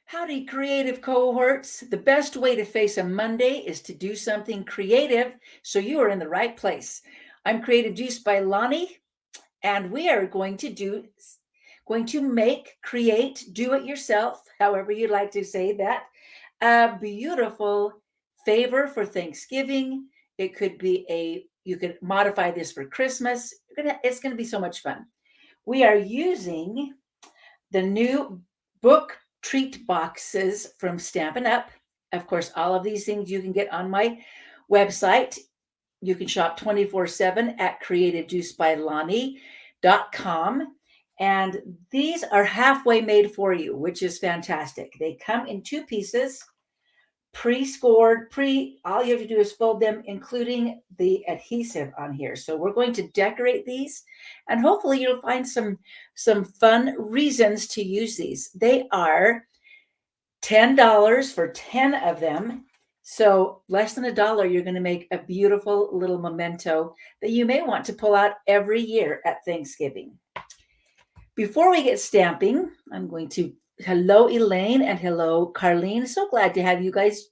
Howdy, creative cohorts. The best way to face a Monday is to do something creative, so you are in the right place. I'm Creative Juice by Lonnie, and we are going to make, create, do it yourself, however you'd like to say that, a beautiful favor for Thanksgiving. It could be you could modify this for Christmas. It's gonna be so much fun. We are using the new book treat boxes from Stampin' Up. Of course, all of these things you can get on my website. You can shop 24/7 at creativejuicebylonnie.com. And these are halfway made for you, which is fantastic. They come in two pieces, pre-scored, all you have to do is fold them, including the adhesive on here. So we're going to decorate these, and hopefully you'll find some fun reasons to use these. They are $10 for 10 of them. So less than $1, you're going to make a beautiful little memento that you may want to pull out every year at Thanksgiving. Before we get stamping, I'm going to hello Elaine and hello Carlene. So glad to have you guys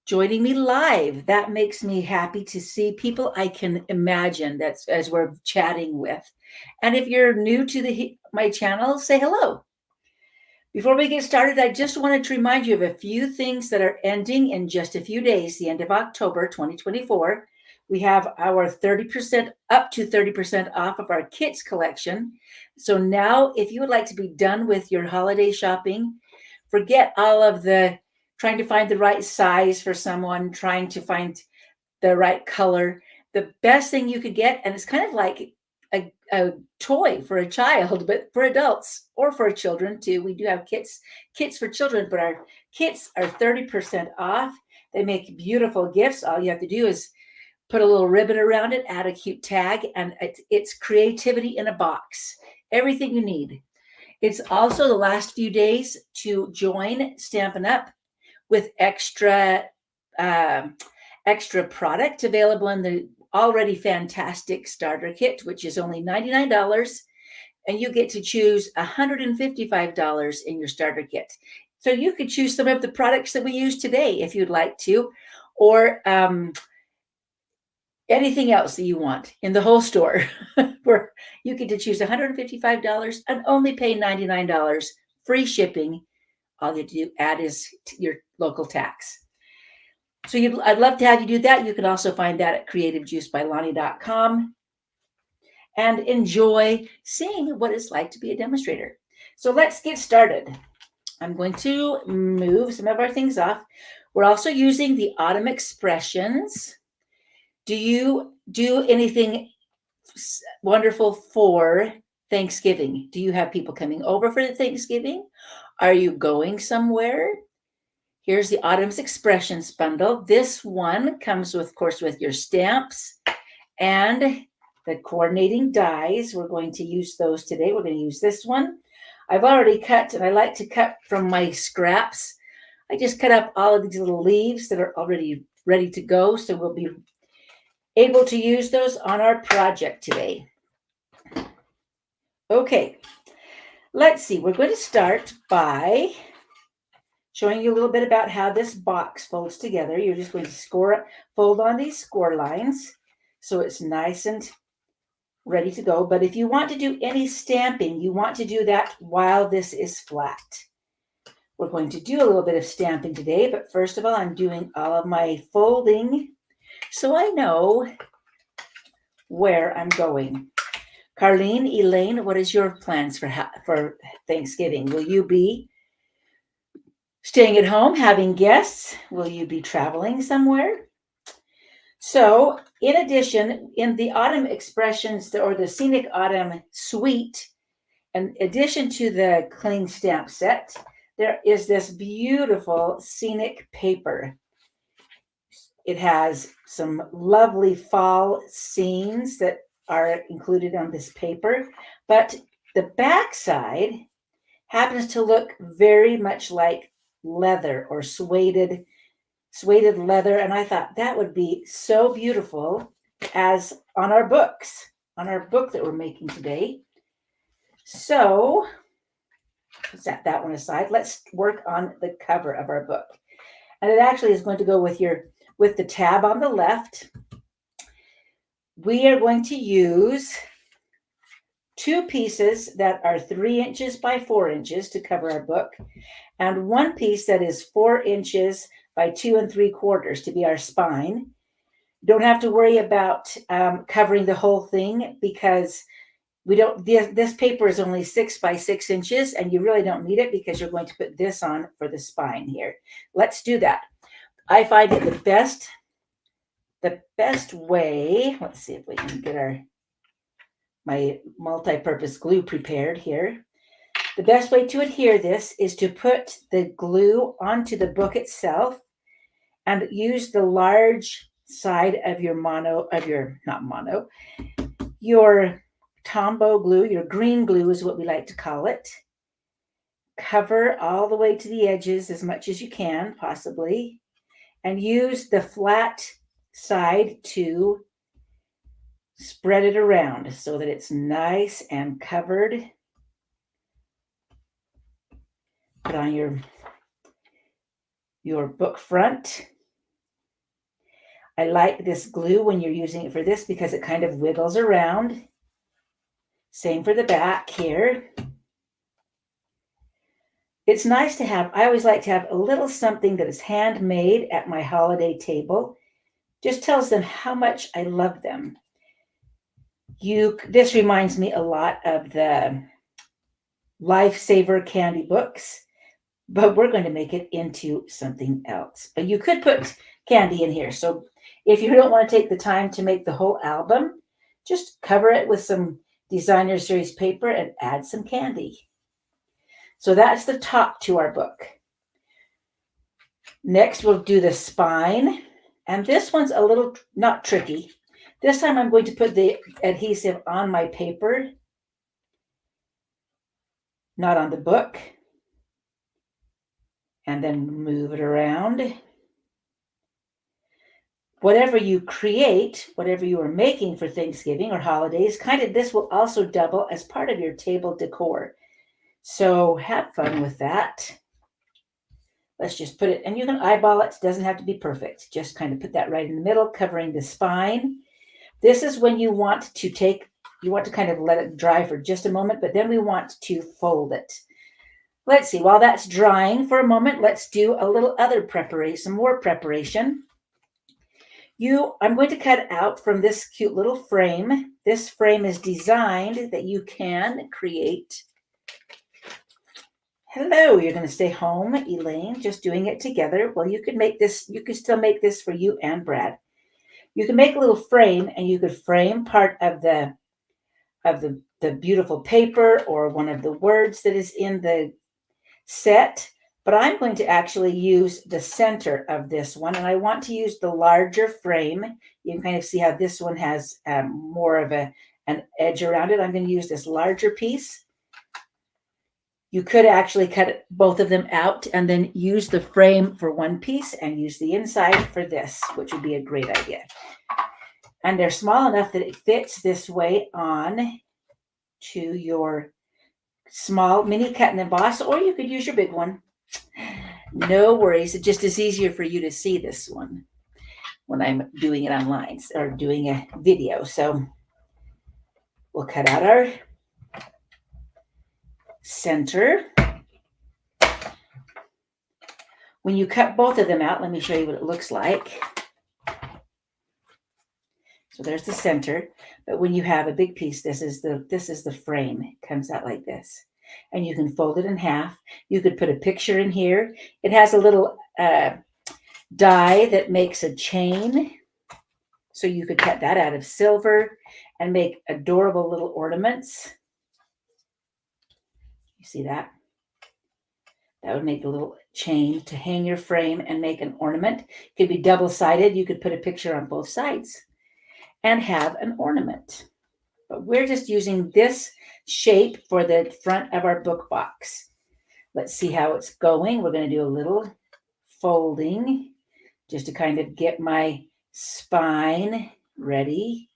joining me live. That makes me happy to see people I can imagine that's as we're chatting with. And if you're new to my channel, say hello. Before we get started, I just wanted to remind you of a few things that are ending in just a few days, the end of October 2024. We have our 30% up to 30% off of our kits collection. So now, if you would like to be done with your holiday shopping, forget all of the trying to find the right size for someone, trying to find the right color. The best thing you could get, and it's kind of like a toy for a child, but for adults or for children too. We do have kits for children, but our kits are 30% off. They make beautiful gifts. All you have to do is put a little ribbon around it, add a cute tag, and it's creativity in a box. Everything you need. It's also the last few days to join Stampin' Up! With extra product available in the already fantastic starter kit, which is only $99, and you get to choose $155 in your starter kit. So you could choose some of the products that we use today if you'd like to, or anything else that you want in the whole store, where you get to choose $155 and only pay $99, free shipping. All you do add is your local tax. So I'd love to have you do that. You can also find that at creativejuicebylonnie.com and enjoy seeing what it's like to be a demonstrator. So let's get started. I'm going to move some of our things off. We're also using the autumn expressions. Do you do anything wonderful for Thanksgiving? Do you have people coming over for Thanksgiving? Are you going somewhere? Here's the Autumn's Expressions bundle. This one comes with, of course, with your stamps and the coordinating dies. We're going to use those today. We're going to use this one. I've already cut, and I like to cut from my scraps. I just cut up all of these little leaves that are already ready to go, so we'll be able to use those on our project today. Okay, let's see. We're going to start by showing you a little bit about how this box folds together. You're just going to fold on these score lines so it's nice and ready to go. But if you want to do any stamping, you want to do that while this is flat. We're going to do a little bit of stamping today, but first of all, I'm doing all of my folding so I know where I'm going. Carlene, Elaine, what is your plans for Thanksgiving? Will you be staying at home, having guests? Will you be traveling somewhere? So, in addition, in the Autumn Expressions or the Scenic Autumn Suite, in addition to the cling stamp set, there is this beautiful scenic paper. It has some lovely fall scenes that are included on this paper, but the back side happens to look very much like leather or suede leather, and I thought that would be so beautiful as on our book that we're making today. So set that one aside. Let's work on the cover of our book. And it actually is going to go with the tab on the left. We are going to use 2 pieces that are 3 inches by 4 inches to cover our book, and 1 piece that is 4 inches by 2 3/4 to be our spine. Don't have to worry about covering the whole thing because we don't. This paper is only 6 by 6 inches, and you really don't need it because you're going to put this on for the spine here. Let's do that. I find it the best way. Let's see if we can get my multi-purpose glue prepared here. The best way to adhere this is to put the glue onto the book itself and use the large side of your your Tombow glue, your green glue is what we like to call it. Cover all the way to the edges as much as you can, possibly, and use the flat side to spread it around so that it's nice and covered. Put on your book front. I like this glue when you're using it for this because it kind of wiggles around. Same for the back here. It's nice to have, I always like to have a little something that is handmade at my holiday table. Just tells them how much I love them. This reminds me a lot of the Lifesaver candy books, but we're going to make it into something else. But you could put candy in here. So if you don't want to take the time to make the whole album, just cover it with some designer series paper and add some candy. So that's the top to our book. Next, we'll do the spine. And this one's a little not tricky. This time I'm going to put the adhesive on my paper, not on the book. And then move it around. Whatever you create, whatever you are making for Thanksgiving or holidays, this will also double as part of your table decor. So have fun with that. Let's just put it, and you can eyeball it. It doesn't have to be perfect. Just kind of put that right in the middle, covering the spine. This is when you want to kind of let it dry for just a moment, but then we want to fold it. Let's see, while that's drying for a moment, let's do a little other preparation, some more preparation. I'm going to cut out from this cute little frame. This frame is designed that you can create. Hello, you're going to stay home, Elaine, just doing it together. Well, you could still make this for you and Brad. You can make a little frame, and you could frame part of the beautiful paper or one of the words that is in the set, but I'm going to actually use the center of this one, and I want to use the larger frame. You can kind of see how this one has more of an edge around it. I'm going to use this larger piece. You could actually cut both of them out and then use the frame for one piece and use the inside for this, which would be a great idea. And they're small enough that it fits this way on to your small mini cut and emboss, or you could use your big one. No worries. It just is easier for you to see this one when I'm doing it online or doing a video. So we'll cut out our center. When you cut both of them out, let me show you what it looks like. So there's the center, but when you have a big piece, this is the frame. It comes out like this, and you can fold it in half. You could put a picture in here. It has a little die that makes a chain, so you could cut that out of silver and make adorable little ornaments. You see that? That would make a little chain to hang your frame and make an ornament. It could be double-sided. You could put a picture on both sides and have an ornament. But we're just using this shape for the front of our book box. Let's see how it's going. We're going to do a little folding just to kind of get my spine ready.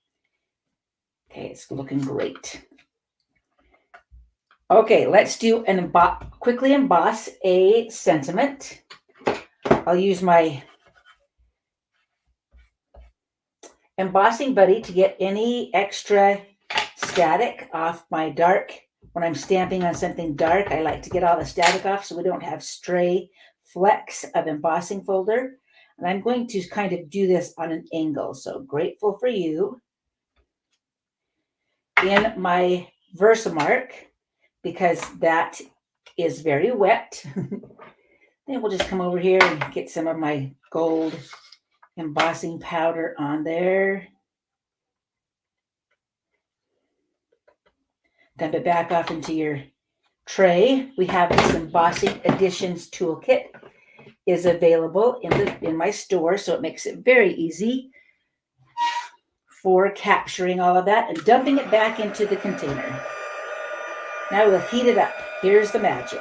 Okay, it's looking great. Okay, let's do quickly emboss a sentiment. I'll use my embossing buddy to get any extra static off my dark. When I'm stamping on something dark, I like to get all the static off so we don't have stray flecks of embossing folder. And I'm going to kind of do this on an angle. So grateful for you. In my Versamark, because that is very wet. Then we'll just come over here and get some of my gold embossing powder on there. Dump it back off into your tray. We have this embossing additions toolkit is available in my store, so it makes it very easy for capturing all of that and dumping it back into the container. Now we'll heat it up. Here's the magic.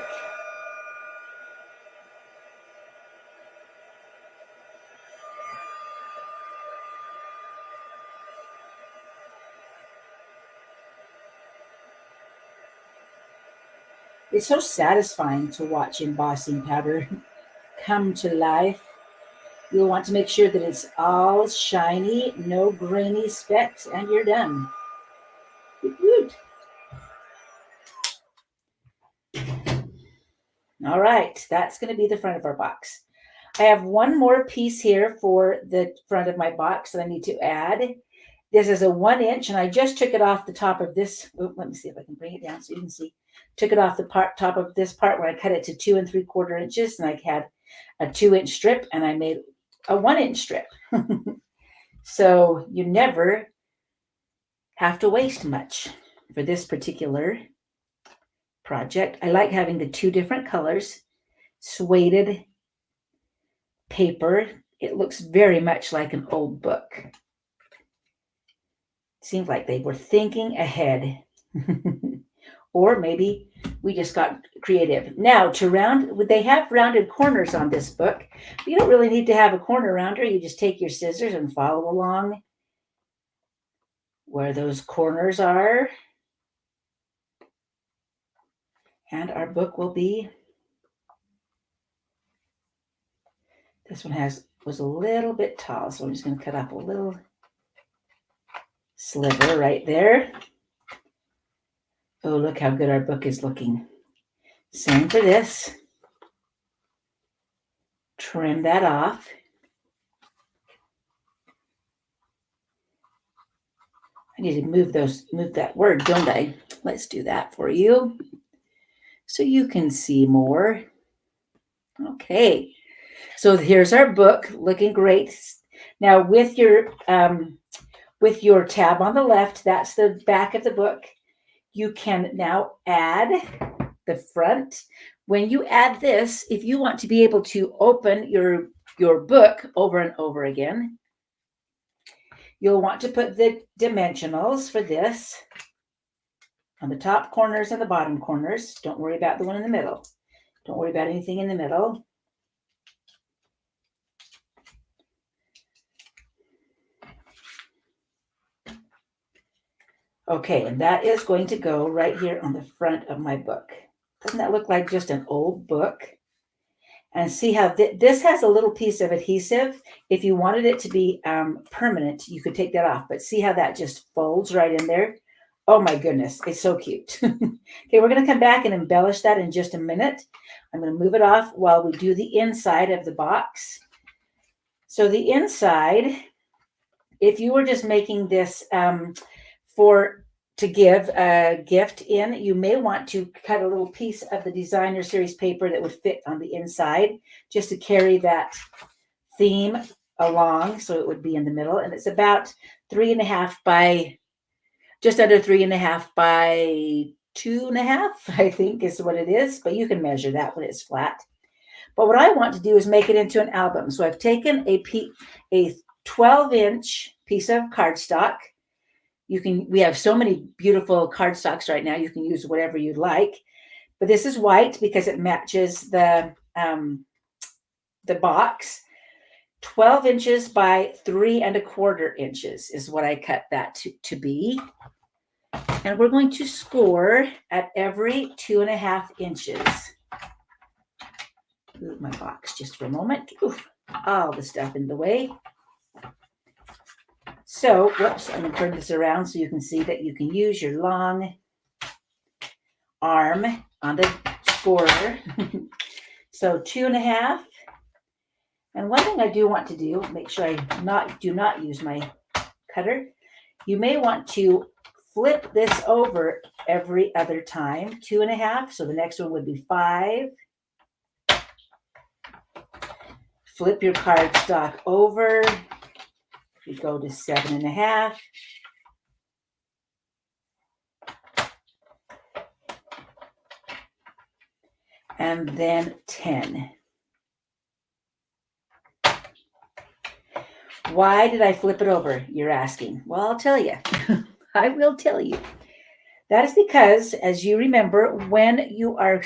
It's so satisfying to watch embossing powder come to life. You'll want to make sure that it's all shiny, no grainy specks, and you're done. All right, that's going to be the front of our box. I have one more piece here for the front of my box that I need to add. This is a 1 inch, and I just took it off the top of this. Let me see if I can bring it down so you can see. Took it off the top of this part where I cut it to 2 3/4 inches, and I had a 2-inch strip, and I made a 1-inch strip. So you never have to waste much for this particular project. I like having the 2 different colors, suede paper. It looks very much like an old book. Seems like they were thinking ahead. Or maybe we just got creative. Now, they have rounded corners on this book. You don't really need to have a corner rounder. You just take your scissors and follow along where those corners are. And our book will be, this one was a little bit tall, so I'm just going to cut off a little sliver right there. Oh, look how good our book is looking. Same for this. Trim that off. I need to move that word, don't I? Let's do that for you so you can see more. Okay. So here's our book, looking great. Now with your tab on the left, that's the back of the book. You can now add the front. When you add this, if you want to be able to open your book over and over again, you'll want to put the dimensionals for this on the top corners and the bottom corners. Don't worry about the one in the middle. Don't worry about anything in the middle. Okay, and that is going to go right here on the front of my book. Doesn't that look like just an old book? And see how this has a little piece of adhesive. If you wanted it to be permanent, you could take that off. But see how that just folds right in there? Oh my goodness, it's so cute. Okay, we're going to come back and embellish that in just a minute. I'm going to move it off while we do the inside of the box. So the inside, if you were just making this to give a gift in, you may want to cut a little piece of the designer series paper that would fit on the inside just to carry that theme along, so it would be in the middle. And it's about 3.5 by just under 3.5 by 2.5, I think is what it is, but you can measure that when it's flat. But what I want to do is make it into an album. So I've taken a 12-inch piece of cardstock. We have so many beautiful cardstocks right now. You can use whatever you like, but this is white because it matches the box. 12 inches by 3 1/4 inches is what I cut that to be. And we're going to score at every 2.5 inches. Move my box just for a moment. Oof, all the stuff in the way. So, whoops, I'm going to turn this around so you can see that you can use your long arm on the scorer. So 2.5. And one thing I do want to do, make sure I do not use my cutter. You may want to flip this over every other time. 2.5. So the next one would be 5. Flip your cardstock over. You go to 7.5. And then 10. Why did I flip it over, you're asking? Well, I'll tell you. I will tell you. That is because, as you remember, when you are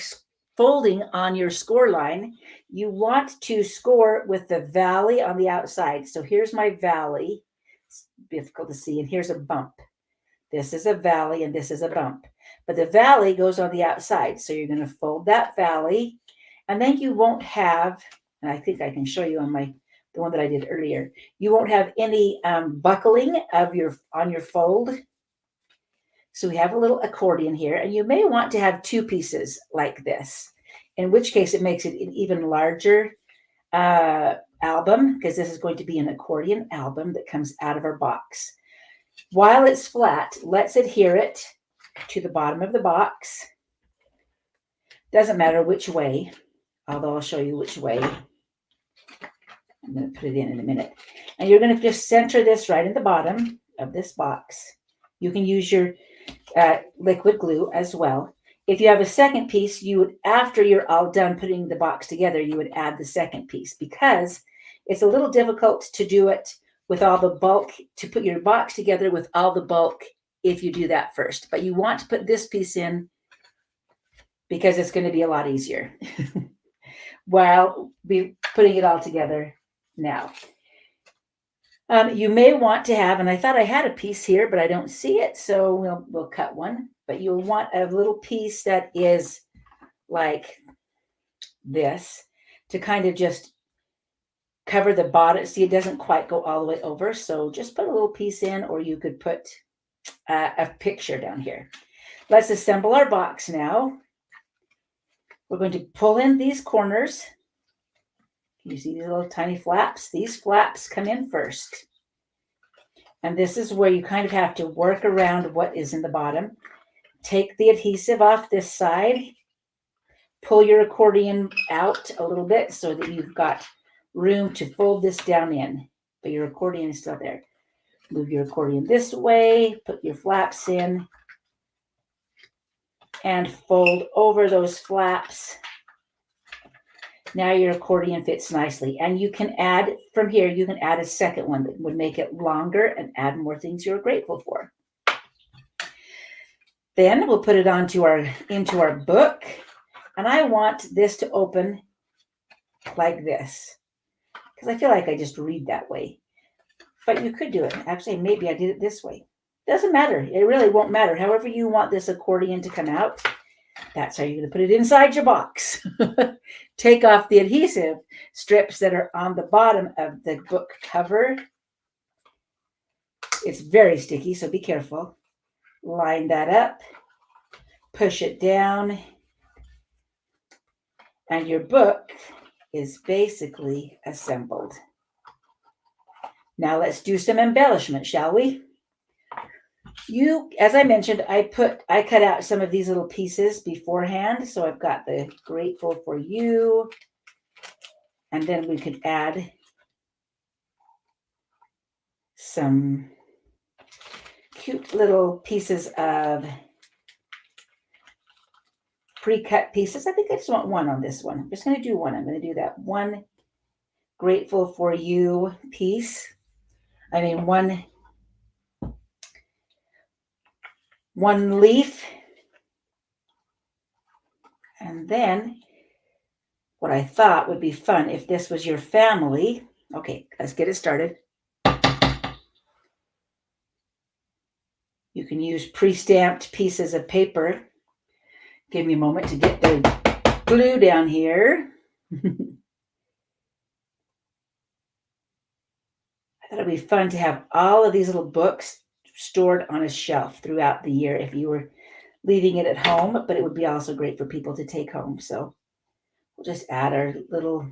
folding on your score line, you want to score with the valley on the outside. So here's my valley. It's difficult to see. And here's a bump. This is a valley and this is a bump. But the valley goes on the outside. So you're going to fold that valley. And then you won't have, and I think I can show you on the one that I did earlier, you won't have any buckling of on your fold. So we have a little accordion here, and you may want to have 2 pieces like this, in which case it makes it an even larger album, because this is going to be an accordion album that comes out of our box. While it's flat, let's adhere it to the bottom of the box. Doesn't matter which way, although I'll show you which way. I'm going to put it in a minute. And you're going to just center this right in the bottom of this box. You can use your liquid glue as well. If you have a second piece, you would, after you're all done putting the box together, you would add the second piece, because it's a little difficult to do it with all the bulk, to put your box together with all the bulk if you do that first. But you want to put this piece in because it's going to be a lot easier while we're putting it all together now. You may want to have, and I thought I had a piece here, but I don't see it, so we'll cut one. But you'll want a little piece that is like this to kind of just cover the bottom. See, it doesn't quite go all the way over, so just put a little piece in, or you could put a picture down here. Let's assemble our box now. We're going to pull in these corners. You see these little tiny flaps? These flaps come in first. And this is where you kind of have to work around what is in the bottom. Take the adhesive off this side. Pull your accordion out a little bit so that you've got room to fold this down in. But your accordion is still there. Move your accordion this way. Put your flaps in. And fold over those flaps. Now your accordion fits nicely. And you can add, from here, you can add a second one that would make it longer and add more things you're grateful for. Then we'll put it into our book. And I want this to open like this, because I feel like I just read that way. But you could do it. Actually, maybe I did it this way. Doesn't matter. It really won't matter. However you want this accordion to come out, that's how you're going to put it inside your box. Take off the adhesive strips that are on the bottom of the book cover. It's very sticky, so be careful. Line that up. Push it down. And your book is basically assembled. Now let's do some embellishment, shall we? As I mentioned, I cut out some of these little pieces beforehand. So I've got the grateful for you. And then we could add some cute little pieces of pre-cut pieces. I think I just want one on this one. I'm just going to do one. I'm going to do that one grateful for you piece. I mean, one leaf. And then what I thought would be fun if this was your family. Okay, let's get it started. You can use pre-stamped pieces of paper. Give me a moment to get the glue down here. I thought it'd be fun to have all of these little books stored on a shelf throughout the year if you were leaving it at home, but it would be also great for people to take home. So we'll just add our little,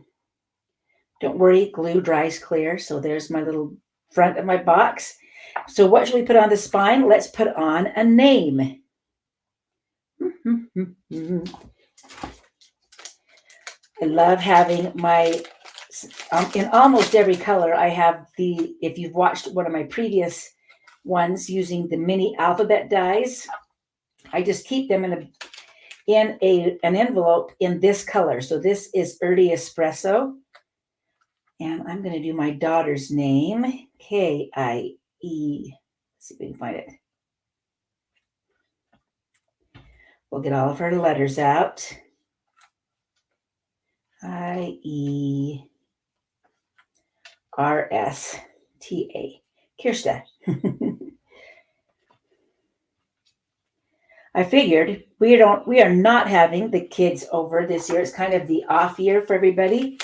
don't worry, glue dries clear. So there's my little front of my box. So what should we put on the spine? Let's put on a name. I love having my, in almost every color, I have the, if you've watched one of my previous ones using the mini alphabet dies, I just keep them in an envelope in this color. So this is Early Espresso. And I'm going to do my daughter's name, K-I-E. Let's see if we can find it. We'll get all of her letters out. I-E-R-S-T-A. Kirsta. I figured we are not having the kids over this year. It's kind of the off year for everybody.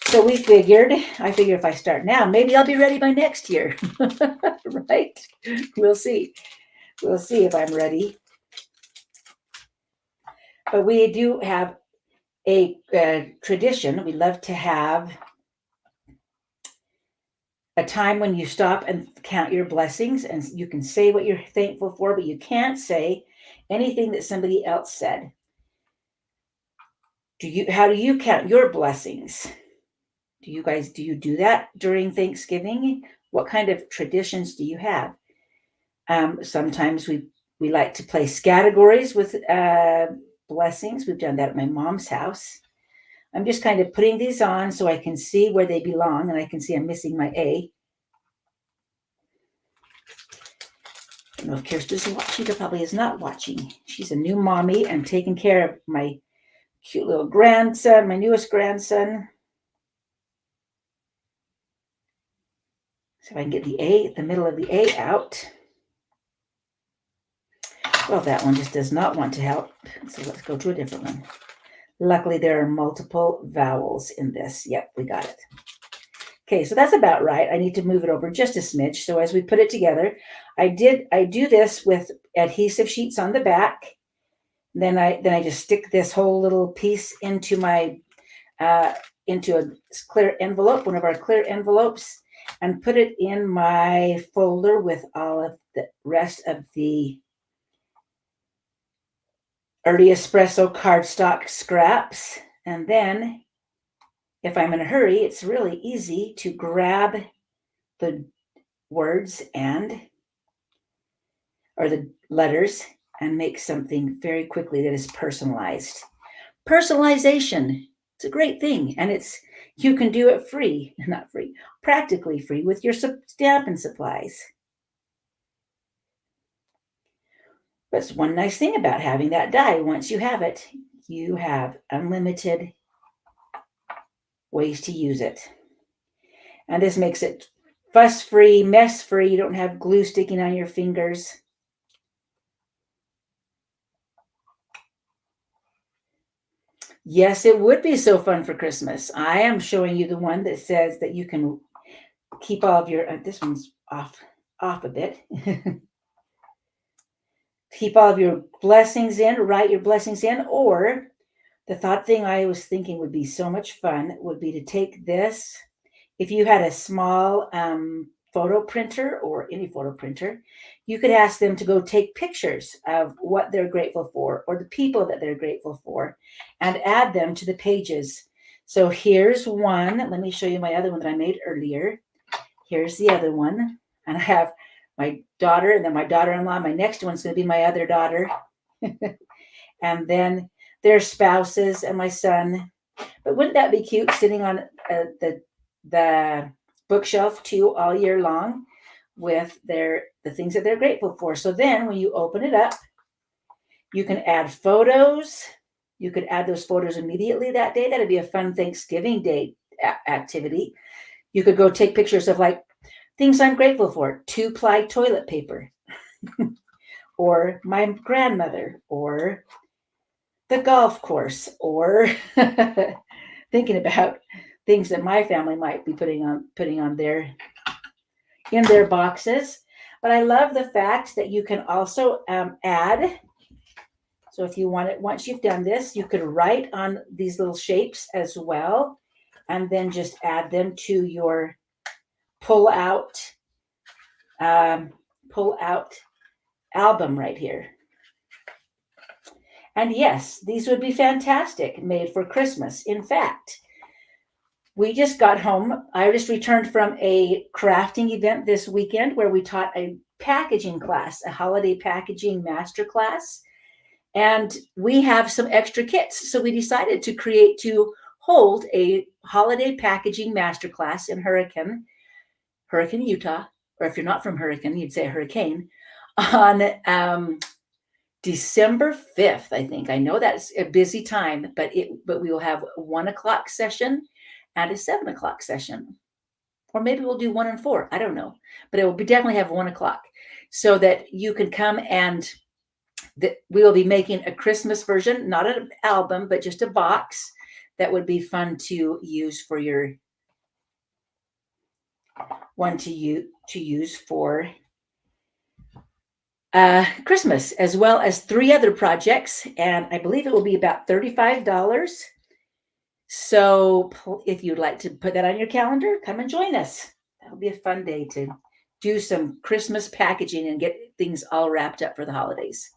So I figured if I start now, maybe I'll be ready by next year. Right? We'll see. We'll see if I'm ready. But we do have a tradition. We love to have a time when you stop and count your blessings, and you can say what you're thankful for, but you can't say anything that somebody else said. How do you count your blessings? Do you do that during Thanksgiving? What kind of traditions do you have? Sometimes we like to play categories with blessings. We've done that at my mom's house. I'm just kind of putting these on so I can see where they belong, and I can see I'm missing my A. I don't know if Kirsta's watching. She probably is not watching. She's a new mommy and taking care of my cute little grandson, my newest grandson. So if I can get the A, the middle of the A out. Well, that one just does not want to help. So let's go to a different one. Luckily, there are multiple vowels in this. Yep, we got it. Okay, so that's about right. I need to move it over just a smidge. So as we put it together, I do this with adhesive sheets on the back. Then I just stick this whole little piece into my into a clear envelope, one of our clear envelopes, and put it in my folder with all of the rest of the Early Espresso cardstock scraps. And then if I'm in a hurry, it's really easy to grab the words or the letters and make something very quickly that is personalized. Personalization, it's a great thing. And you can do it practically free with your stamping supplies. That's one nice thing about having that die. Once you have it, you have unlimited ways to use it. And this makes it fuss-free, mess-free. You don't have glue sticking on your fingers. Yes, it would be so fun for Christmas. I am showing you the one that says that you can keep all of your, this one's off a bit. Keep all of your blessings in, write your blessings in, or the thought thing I was thinking would be so much fun would be to take this. If you had a small photo printer or any photo printer, you could ask them to go take pictures of what they're grateful for or the people that they're grateful for and add them to the pages. So here's one. Let me show you my other one that I made earlier. Here's the other one. And I have my daughter and then my daughter-in-law. My next one's going to be my other daughter. And then their spouses and my son. But wouldn't that be cute sitting on the bookshelf too all year long with the things that they're grateful for? So then when you open it up, you can add photos. You could add those photos immediately that day. That'd be a fun Thanksgiving Day activity. You could go take pictures of like things I'm grateful for. 2-ply toilet paper. or my grandmother, or the golf course, or thinking about things that my family might be putting on their in their boxes. But I love the fact that you can also add. So if you want it, once you've done this, you could write on these little shapes as well, and then just add them to your pull out um, pull out album right here. And yes, these would be fantastic made for Christmas. In fact, we just got home. I just returned from a crafting event this weekend where we taught a packaging class, a holiday packaging master class. And we have some extra kits. So we decided to hold a holiday packaging master class in Hurricane, Utah, or if you're not from Hurricane, you'd say Hurricane, on December 5th, I think. I know that's a busy time, but we will have a 1:00 session and a 7:00 session. Or maybe we'll do 1 and 4. I don't know. But it will definitely have 1:00 so that you can come and we will be making a Christmas version, not an album, but just a box that would be fun to use for your one to use for Christmas, as well as 3 other projects. And I believe it will be about $35. So if you'd like to put that on your calendar, come and join us. That'll be a fun day to do some Christmas packaging and get things all wrapped up for the holidays.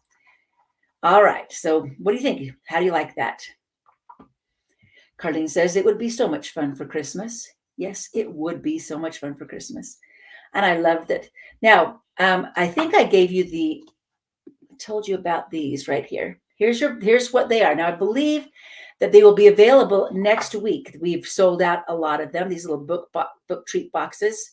All right. So what do you think? How do you like that? Carlene says it would be so much fun for Christmas. Yes, it would be so much fun for Christmas. And I loved it. Now, I think I told you about these right here. Here's what they are. Now, I believe that they will be available next week. We've sold out a lot of them, these little book treat boxes,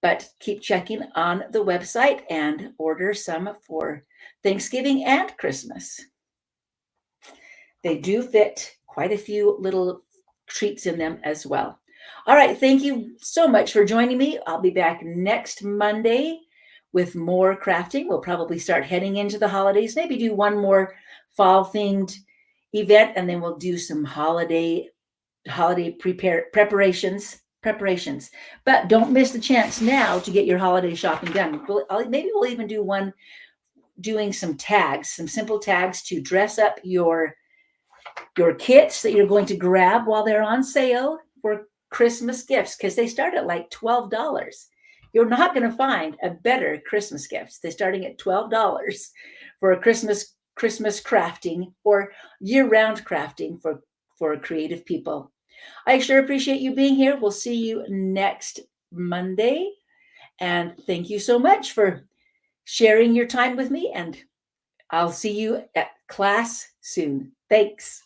but keep checking on the website and order some for Thanksgiving and Christmas. They do fit quite a few little treats in them as well. All right. Thank you so much for joining me. I'll be back next Monday with more crafting. We'll probably start heading into the holidays, maybe do one more fall themed event, and then we'll do some holiday preparations. But don't miss the chance now to get your holiday shopping done. Maybe we'll even do one doing some tags, some simple tags to dress up your kits that you're going to grab while they're on sale for Christmas gifts, because they start at like $12. You're not going to find a better Christmas gift. They're starting at $12 for a Christmas crafting or year-round crafting for creative people. I sure appreciate you being here. We'll see you next Monday. And thank you so much for sharing your time with me. And I'll see you at class soon. Thanks.